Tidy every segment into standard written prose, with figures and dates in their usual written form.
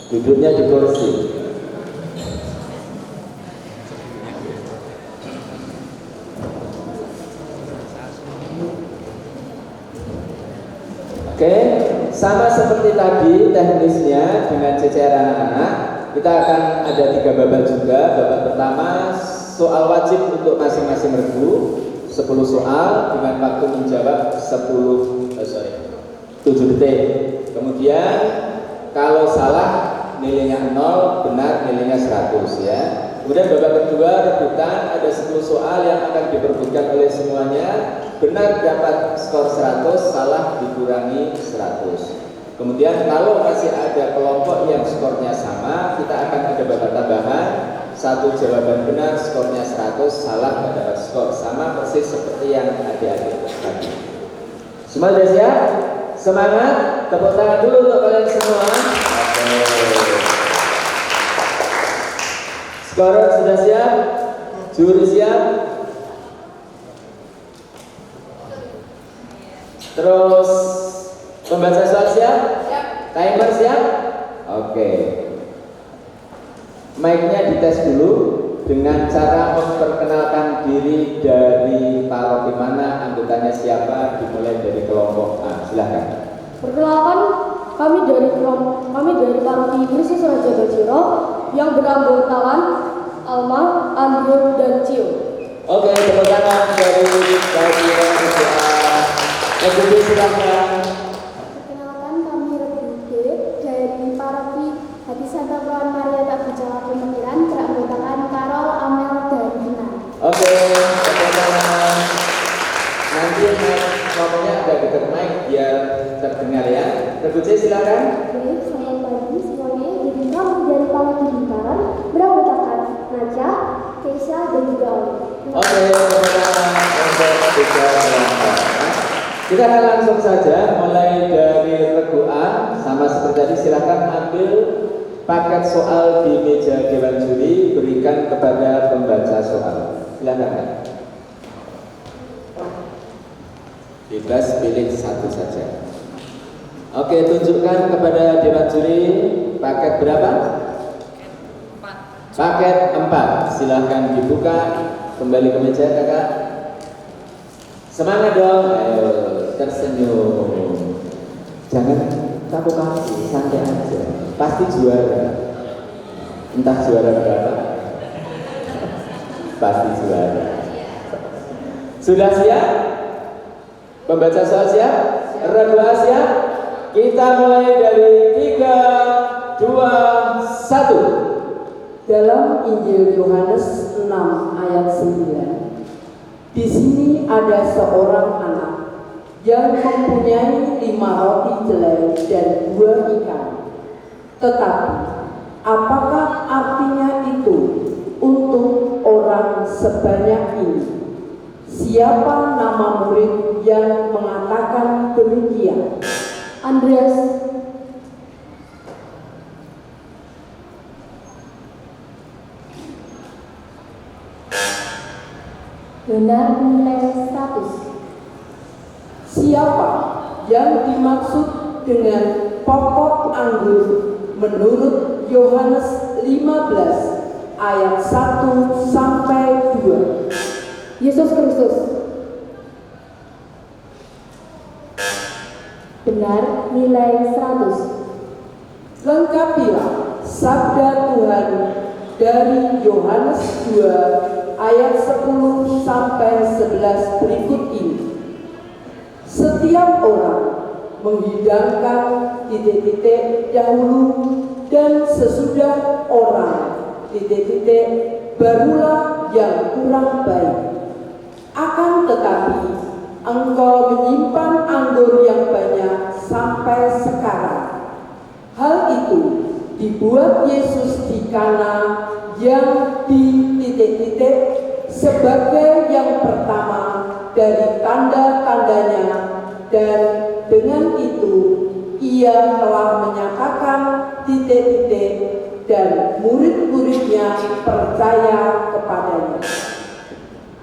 Duduknya di kursi. Oke, sama seperti tadi teknisnya dengan CCR anak-anak, kita akan ada 3 babak juga. Babak pertama soal wajib untuk masing-masing regu 10 soal dengan waktu menjawab 7 detik. Kemudian kalau salah nilainya 0, benar nilainya 100 ya. Kemudian babak kedua rebutan ada 10 soal yang akan diperbutkan oleh semuanya. Benar dapat skor 100, salah dikurangi 100. Kemudian kalau masih ada kelompok yang skornya sama, kita akan ada babak tambahan. 1 jawaban benar skornya 100, salah dapat skor sama persis seperti yang adik-adik tadi. Semua sudah siap? Semangat, tepuk tangan dulu untuk kalian semua. Skor sudah siap? Juri siap? Terus pembaca soal siap? Siap. Timer siap? Oke. Mic-nya dites dulu dengan cara memperkenalkan diri dari paroki mana, anggotanya siapa, dimulai dari kelompok A. Silakan. Perkenalkan, kami dari paroki Kristus Raja Bajiro yang beranggotakan Alma, Andrew, dan Cio. Oke, tepuk tangan dari Bajiro SDA. Oke, silakan. Perkenalkan, kami regu D dari paroki Hati Santa Puan Maria Takbijala Pementiran beranggotakan Karol, Amel, dan Dinan. Oke, tepuk tangan. Nanti ngomongnya agak dekat mic biar terdengar ya. Regu C silakan. Baik, selamat pagi semuanya. Jadi kami dari paroki Bintang beranggotakan Naja, Keisha, dan juga Oli. Oke, tepuk tangan untuk tiga kelompok. Kita akan langsung saja mulai dari regu A. Sama seperti tadi, silakan ambil paket soal di meja Dewan Juri, berikan kepada pembaca soal. Silakan Kak. Bebas pilih satu saja. Oke, tunjukkan kepada Dewan Juri paket berapa? 4. Paket 4. Silahkan dibuka. Kembali ke meja kakak. Semangat dong. Ayo, tersenyum. Jangan kaku-kaku, santai aja. Pasti juara. Entah juara berapa. Pasti juara. Sudah siap? Pembaca soal siap? Regu A siap? Kita mulai dari 3, 2, 1. Dalam Injil Yohanes 6 ayat 9. Di sini ada seorang anak yang mempunyai 5 roti jelai dan 2 ikan. Tetapi, apakah artinya itu untuk orang sebanyak ini? Siapa nama murid yang mengatakan demikian? Andreas. Benar nilai 100. Siapa yang dimaksud dengan pokok anggur menurut Yohanes 15 ayat 1 sampai 2? Yesus Kristus. Benar nilai 100. Lengkapilah sabda Tuhan dari Yohanes 2 ayat 10 sampai 11 berikut ini. Setiap orang menghidangkan titik-titik dahulu dan sesudah orang titik-titik barulah yang kurang baik. Akan tetapi engkau menyimpan anggur yang banyak sampai sekarang. Hal itu dibuat Yesus di Kana yang di titik-titik sebagai yang pertama dari tanda-tandanya, dan dengan itu ia telah menyatakan titik-titik dan murid-muridnya percaya kepadanya.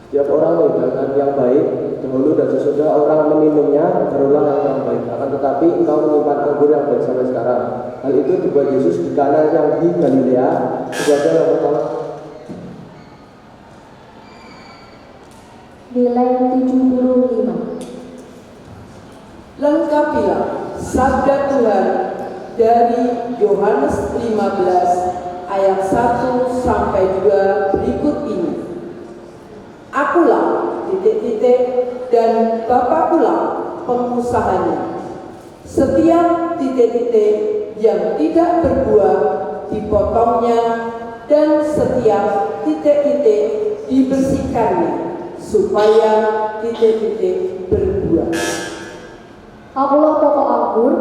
Setiap orang menghidangkan yang baik dahulu dan sesudah orang meminumnya barulah yang kurang baik. Akan tetapi engkau menyimpan anggur yang baik sampai sekarang. Hal itu dibuat Yesus di Kana yang di Galilea sebagai yang pertama. Nilai 75. Lengkapilah sabda Tuhan dari Yohanes 15 ayat 1 sampai 2 berikut ini. Akulah dan Bapakulah pengusahanya. Setiap yang tidak berbuah dipotongnya, dan setiap dibersihkannya supaya berbuah. Akulah pokok anggur,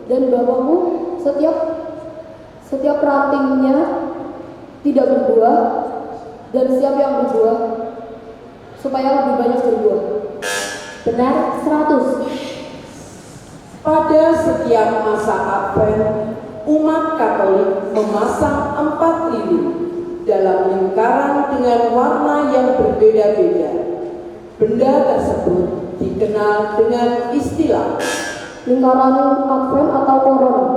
dan Bapakku setiap rantingnya tidak berbuah, dan siapa yang berbuah supaya lebih banyak berbuah. Benar 100. Pada setiap masa Advent, umat Katolik memasang 4 lilin dalam lingkaran dengan warna yang berbeda-beda. Benda tersebut dikenal dengan istilah Lingkaran Advent atau Corona.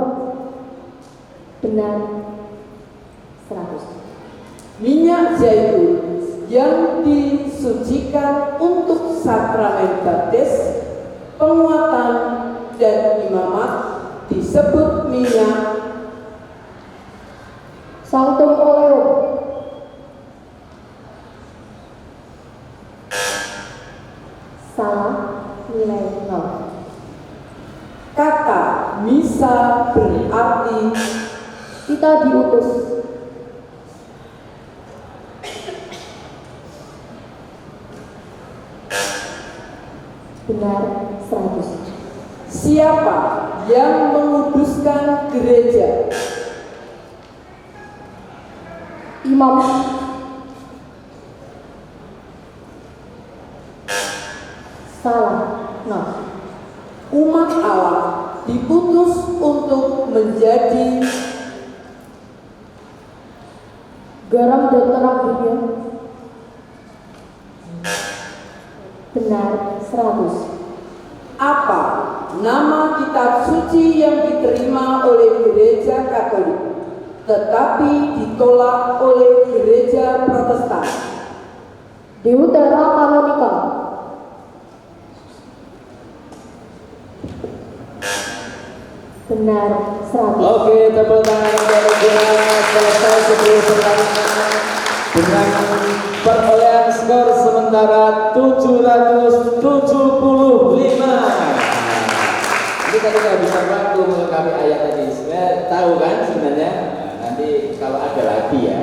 Benar 100. minyak zaitun yang disucikan untuk sakramen baptis, penguatan, dan imamat disebut minyak Sanctum Oleum. Salah, nilai 0. Kata misa berarti Kita diutus. Benar 100. siapa yang menguduskan gereja. Imam. Salah, 0. Umat Allah diputus untuk menjadi Garam dan terang dunia. Benar 100. apa nama kitab suci yang diterima oleh gereja Katolik tetapi ditolak oleh gereja Protestan. Deutera Kanonika. Benar 100. Oke, tepuk tangan untuk dia. Selesai 10 pertandingan dengan perolehan skor sementara 775. Ini tadi kehabisan waktu melengkapi ayat tadi. Sebenarnya tahu kan sebenarnya? Nah, nanti kalau ada lagi ya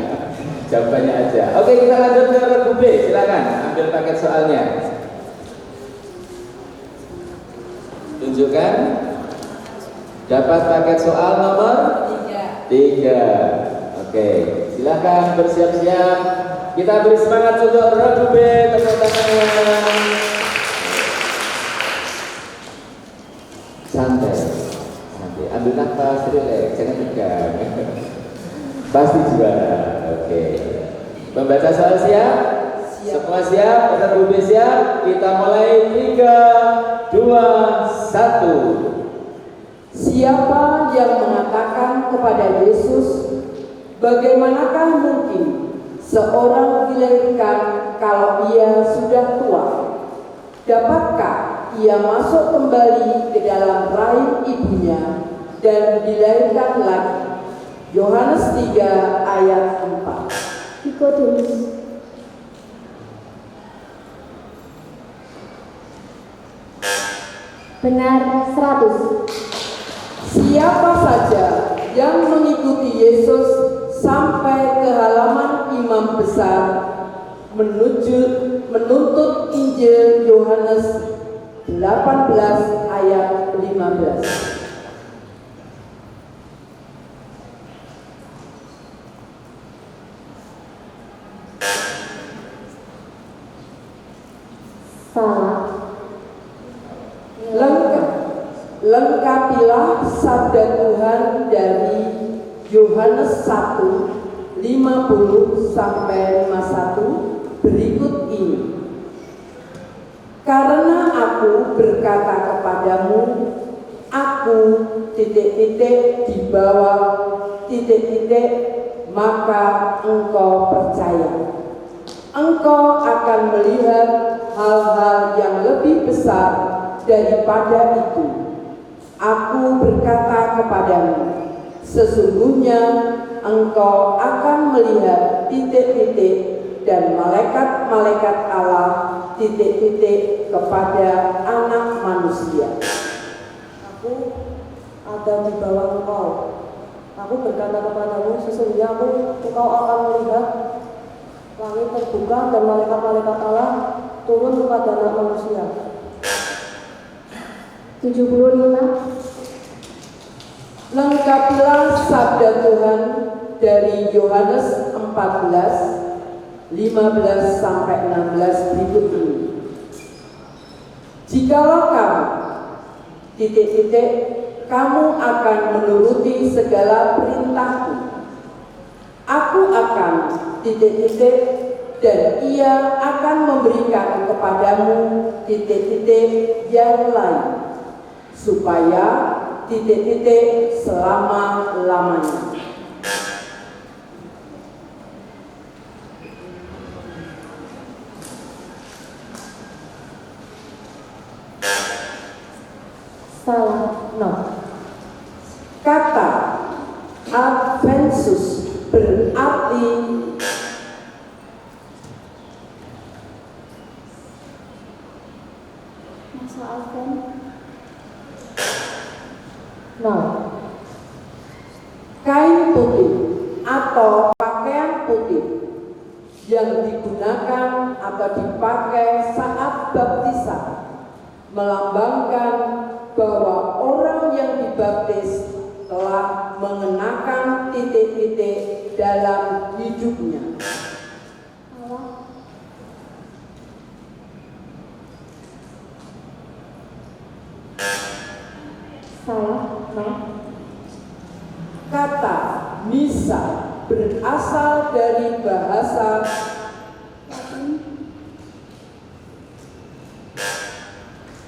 jawabannya aja. Oke, kita lanjut ke regu B. Silakan ambil paket soalnya. Tunjukkan. Dapat paket soal nomor 3. Oke, silahkan bersiap-siap. Kita beri semangat untuk regu B. Tepuk tangannya. Santai, ambil nafas, relax, jangan tegang. Pasti juara. Oke. Pembaca soal siap? Semua siap? Regu B siap? Kita mulai 3, 2, 1. Siapa yang mengatakan kepada Yesus, bagaimanakah mungkin seorang dilahirkan kalau ia sudah tua? Dapatkah ia masuk kembali ke dalam rahim ibunya dan dilahirkan lagi? Yohanes 3 ayat 4. Nikodemus. Benar 100. Siapa saja yang mengikuti Yesus sampai ke halaman imam besar menuntut Injil Yohanes 18 ayat 15. Salah. Lengkapilah sabda Tuhan dari Yohanes 1 50 sampai 51 berikut ini. Karena aku berkata kepadamu, aku di bawah maka engkau percaya. Engkau akan melihat hal-hal yang lebih besar daripada itu. Aku berkata kepadamu, sesungguhnya engkau akan melihat dan malaikat-malaikat Allah kepada anak manusia. Aku ada di bawah engkau. Aku berkata kepadamu, sesungguhnya engkau akan melihat langit terbuka dan malaikat-malaikat Allah turun kepada anak manusia. 75. Lengkapilah sabda Tuhan dari Yohanes 14, 15 sampai 16 berikut ini. Jikalau kamu kamu akan menuruti segala perintahku, aku akan dan ia akan memberikan kepadamu yang lain, supaya selama-lamanya. Salah. No. Kata Adventus berarti Masa Advent. no. Kain putih atau pakaian putih yang digunakan atau dipakai saat baptisan melambangkan bahwa orang yang dibaptis telah mengenakan dalam hidupnya. Salah. No. Kata misa berasal dari bahasa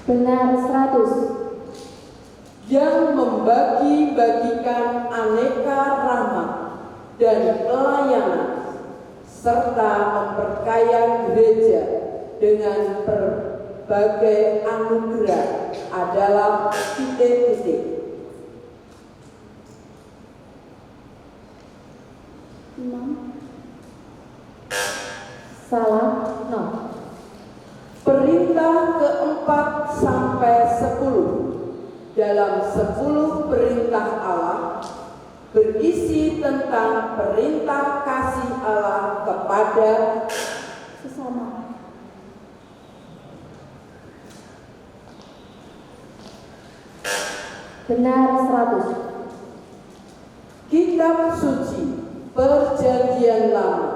Benar 100. yang membagi-bagikan aneka rahmat dan pelayanan serta memperkaya gereja dengan berbagai anugerah adalah Salah. No. Perintah keempat sampai 10 dalam 10 perintah Allah berisi tentang perintah kasih Allah kepada Sesama. Benar 100. Kitab suci Perjanjian Lama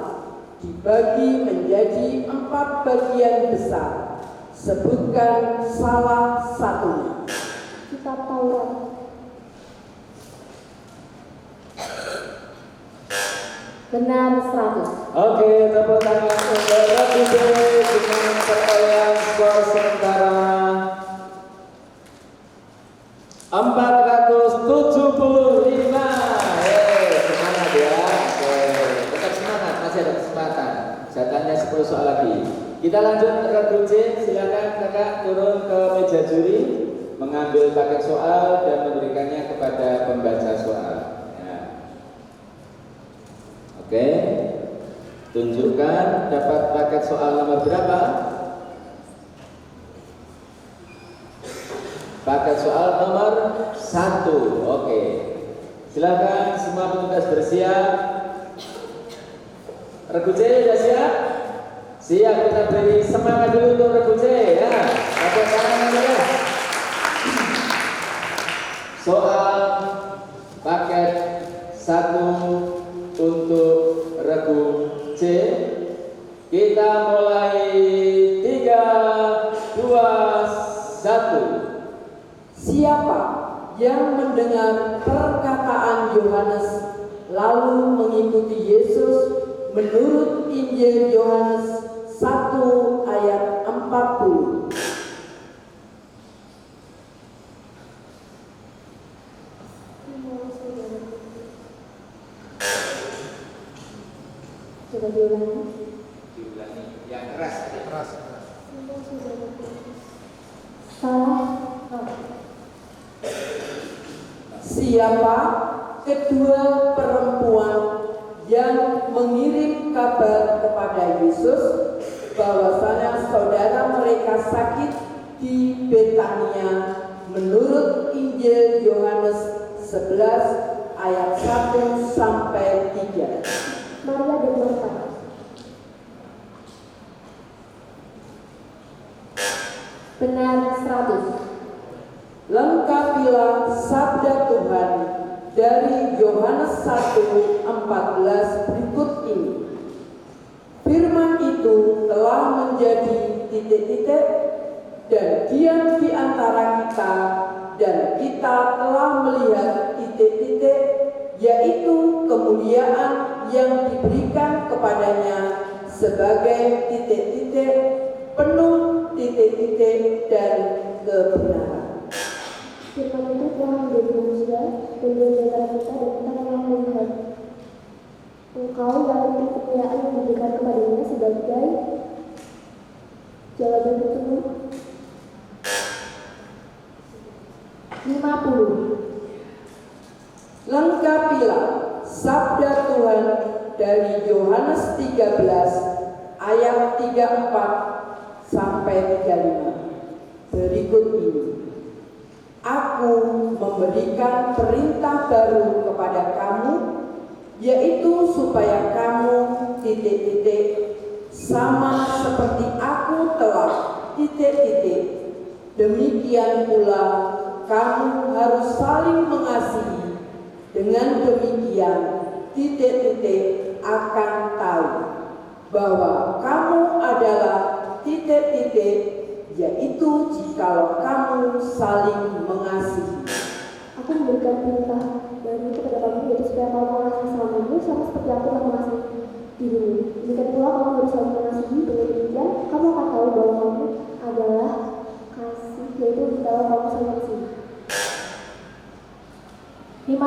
dibagi menjadi 4 bagian besar. Sebutkan salah satunya. Kitab Taurat. Benar 100. Oke, tepuk tangan untuk Rabbi dengan capaian skor sementara 475. Semangat ya. Tetap semangat, masih ada kesempatan. Saya tanya 10 soal lagi. Kita lanjut Rabbi C. Silakan kakak turun ke meja juri, mengambil paket soal dan memberikannya kepada pembaca soal. Ya. Oke, tunjukkan dapat paket soal nomor berapa? Paket soal nomor 1. Oke, silakan semua petugas bersiap. Regu C sudah siap? Siap, kita beri semangat dulu untuk Regu C ya. Tepuk tangan ya. Soal paket 1 untuk Regu C. Kita mulai 3, 2, 1. Siapa yang mendengar perkataan Yohanes lalu mengikuti Yesus menurut Injil Yohanes 1 ayat 40? Semua saudara kudus. Coba diulangi. Diulangi yang keras aja. Semua saudara kudus. Salah. Siapa kedua perempuan yang mengirim kabar kepada Yesus bahwasanya saudara mereka sakit di Betania menurut Injil Yohanes 11 ayat 1 sampai 3? Maria dan Marta. Benar 100. Lengkapilah sabda Tuhan dari Yohanes 1:14 berikut ini. Firman itu telah menjadi titik-titik dan diam di antara kita, dan kita telah melihat titik-titik, yaitu kemuliaan yang diberikan kepadanya sebagai titik-titik penuh titik-titik dan kebenaran. Firman itu telah menjadi manusia dan di antara kita, dan kita telah melihat Engkau yang itu kemuliaan yang diberikan kepadanya sebagai jawaban penuh 50. Lengkapilah sabda Tuhan dari Yohanes 13 ayat 34 sampai 35 berikut ini. Aku memberikan perintah baru kepada kamu, yaitu supaya kamu titik-titik sama seperti aku telah titik-titik. Demikian pula kamu harus saling mengasihi. Dengan demikian titik-titik akan tahu bahwa kamu adalah titik-titik, yaitu jikalau kamu saling mengasihi. Aku memberikan perintah baru kepada kamu, yaitu supaya kamu mengasihi sesamamu sama seperti aku telah mengasihi dirimu. Demikian pula kamu harus saling mengasihi. Dengan demikian kamu akan tahu bahwa kamu adalah kasih, yaitu jikalau kamu saling mengasihi. 50.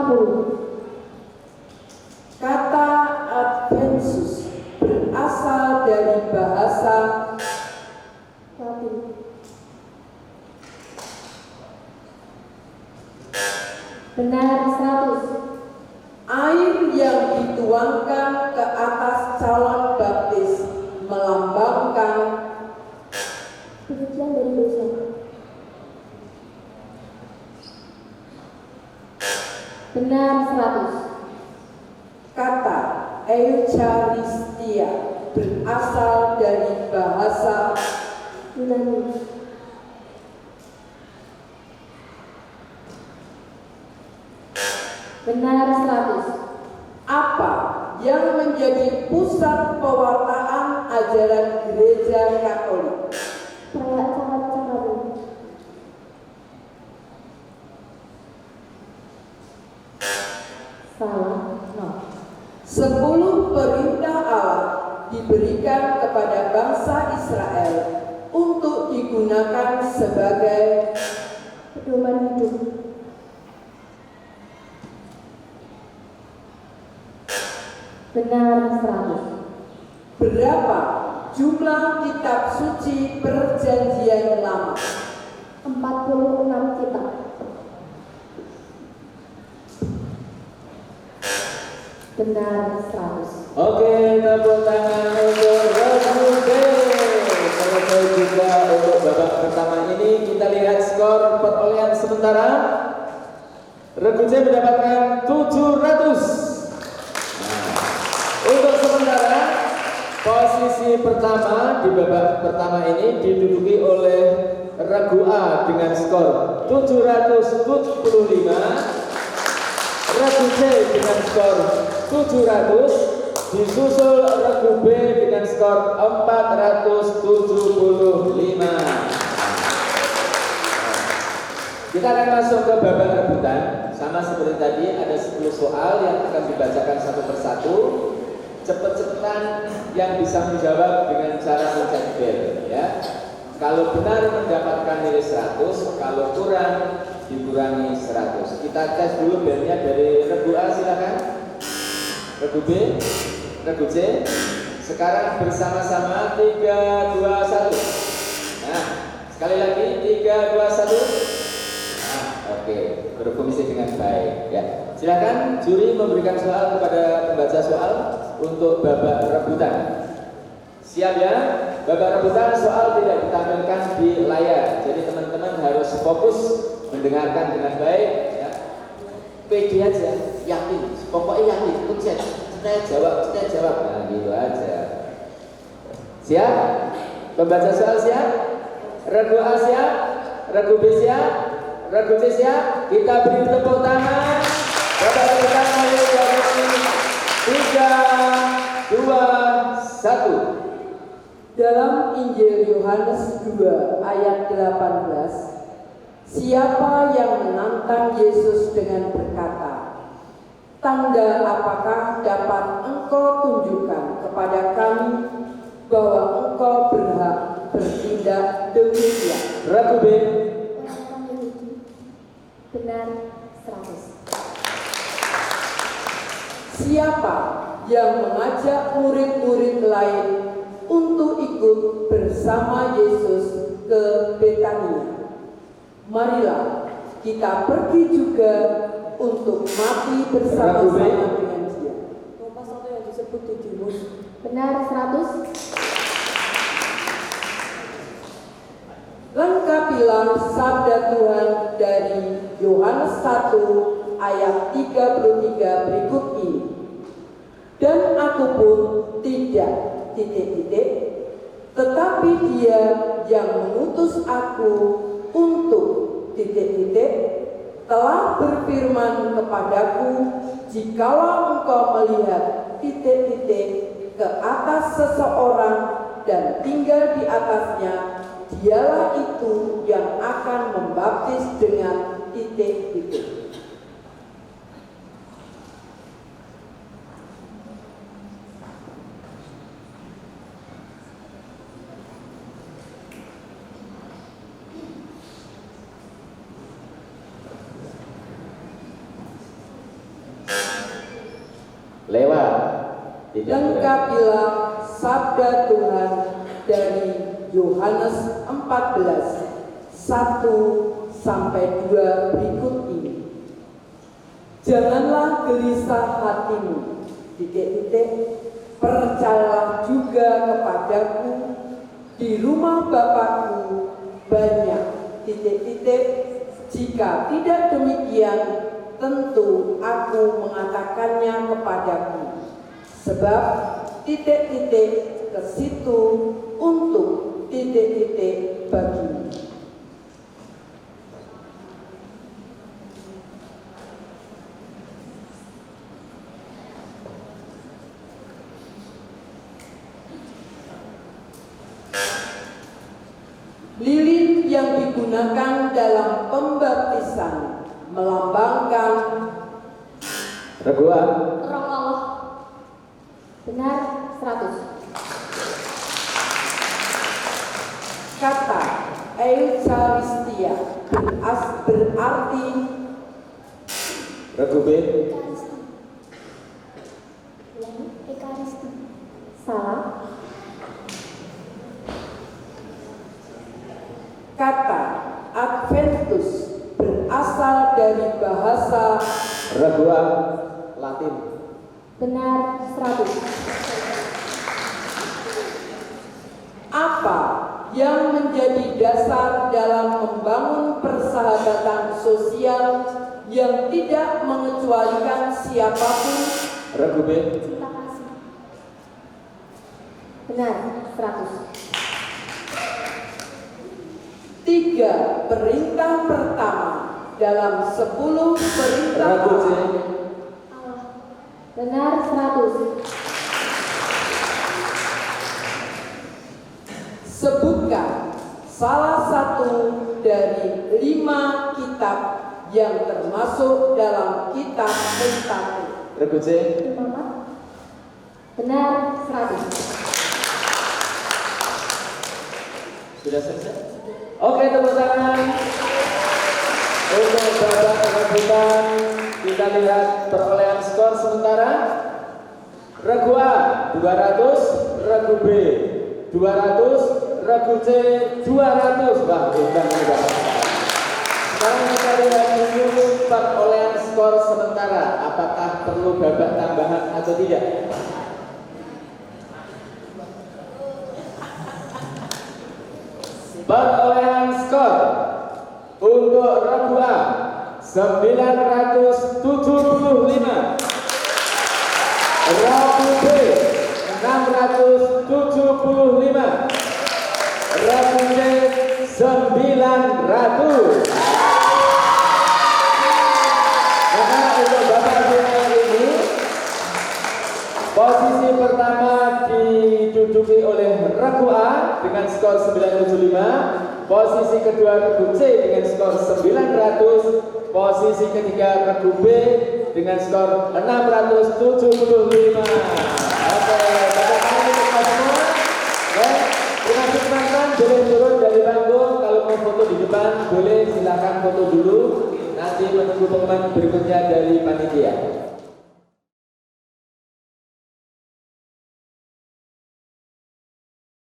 Kata Adventus berasal dari bahasa Latin. Benar 100. air yang dituangkan ke atas calon baptis melambangkan Penyucian dari dosa. Benar 100. kata Eucharistia berasal dari bahasa Yunani. Benar 100. apa yang menjadi pusat pewartaan ajaran Gereja Katolik? Perayaan Sakramen. Salah. 10 perintah Allah diberikan kepada bangsa Israel untuk digunakan sebagai Pedoman hidup. Benar 100. berapa jumlah kitab suci Perjanjian Lama? 46 kitab. Benar 100. Oke, tepuk tangan untuk Rebuke. Selesai juga untuk babak pertama ini. Kita lihat skor perolehan sementara. Rebuke mendapatkan 700. Untuk sementara, posisi pertama di babak pertama ini diduduki oleh Regu A dengan skor 775. Regu C dengan skor 700, disusul Regu B dengan skor 475. Kita akan masuk ke babak rebutan. Sama seperti tadi, ada 10 soal yang akan dibacakan satu persatu. Cepet-cepetan yang bisa menjawab dengan cara mencet bel, ya. Kalau benar mendapatkan nilai 100, kalau kurang dikurangi 100. kita tes dulu bandnya dari regu A, silakan. Regu B, regu C. Sekarang bersama-sama 3, 2, 1. Nah, sekali lagi 3, 2, 1. Nah, oke, berfungsi dengan baik ya. Silakan juri memberikan soal kepada pembaca soal untuk babak rebutan. Siap ya? Babak rebutan soal tidak ditampilkan di layar. Jadi teman-teman harus fokus mendengarkan dengan baik ya. Pede aja, yakin. Pokoknya yakin, sukses. Saya jawab. Nah, gitu aja. Siap? Pembaca soal siap? Regu A siap? Regu B siap? Regu C siap? Kita beri tepuk tangan. Babak rebutan ayo dari 3, 2, 1. Dalam Injil Yohanes 2 ayat 18, siapa yang menantang Yesus dengan berkata, tanda apakah dapat engkau tunjukkan kepada kami bahwa engkau berhak bertindak demikian? Regu B. Orang-orang Yahudi. Benar 100. Siapa yang mengajak murid-murid lain untuk ikut bersama Yesus ke Betania? Marilah kita pergi juga untuk mati bersama-sama dengan Dia. Lupa satu yang disebut Didimus. Benar 100. Lengkapilah sabda Tuhan dari Yohanes 1 ayat 33 berikut ini. Dan aku pun tidak tetapi Dia yang mengutus aku untuk telah berfirman kepadaku, jikalau engkau melihat ke atas seseorang dan tinggal di atasnya, dialah itu yang akan membaptis dengan Lewat. Lengkapilah sabda Tuhan dari Yohanes 14 1 sampai 2 berikut ini. Janganlah gelisah hatimu, percayalah juga kepadaku. Di rumah Bapakku banyak jika tidak demikian, tentu aku mengatakannya kepadaku. Sebab ke situ untuk bagimu. Lilin yang digunakan dalam pembaptisan melambangkan Regu A. Roh Allah. Benar 100. kata Eucharistia berarti Regu B. Ekaristi. Ulangi, Ekaristi. Salah. kata Adventus berasal dari bahasa Regu A. Latin. Benar 100. apa yang menjadi dasar dalam membangun persahabatan sosial yang tidak mengecualikan siapapun? Regu B. Cinta kasih. Benar 100. 3 perintah pertama dalam 10 perintah Regu C. Allah. Allah. Benar 100. Sebutkan salah satu dari 5 kitab yang termasuk dalam kitab Pentatul. Regu C. Imamat. Benar 100. Sudah selesai? Oke, tepuk tangan. Untuk babak rebutan kita lihat perolehan skor sementara. Regu A 200, regu B 200, regu C 200. Wah, bukan juga. Sekarang kita lihat dulu perolehan skor sementara. Apakah perlu babak tambahan atau tidak? Perolehan skor untuk regu A 975, regu B 675, regu C 900. Maka untuk babak final ini posisi pertama diduduki oleh regu A dengan skor 975, posisi kedua regu C dengan skor 900, posisi ketiga regu B dengan skor 675. Oke, pada kali kita semua. Terima kasih teman-teman, boleh turun dari panggung. Kalau mau foto di depan, boleh silakan foto dulu. Nanti menunggu pengumuman berikutnya dari panitia.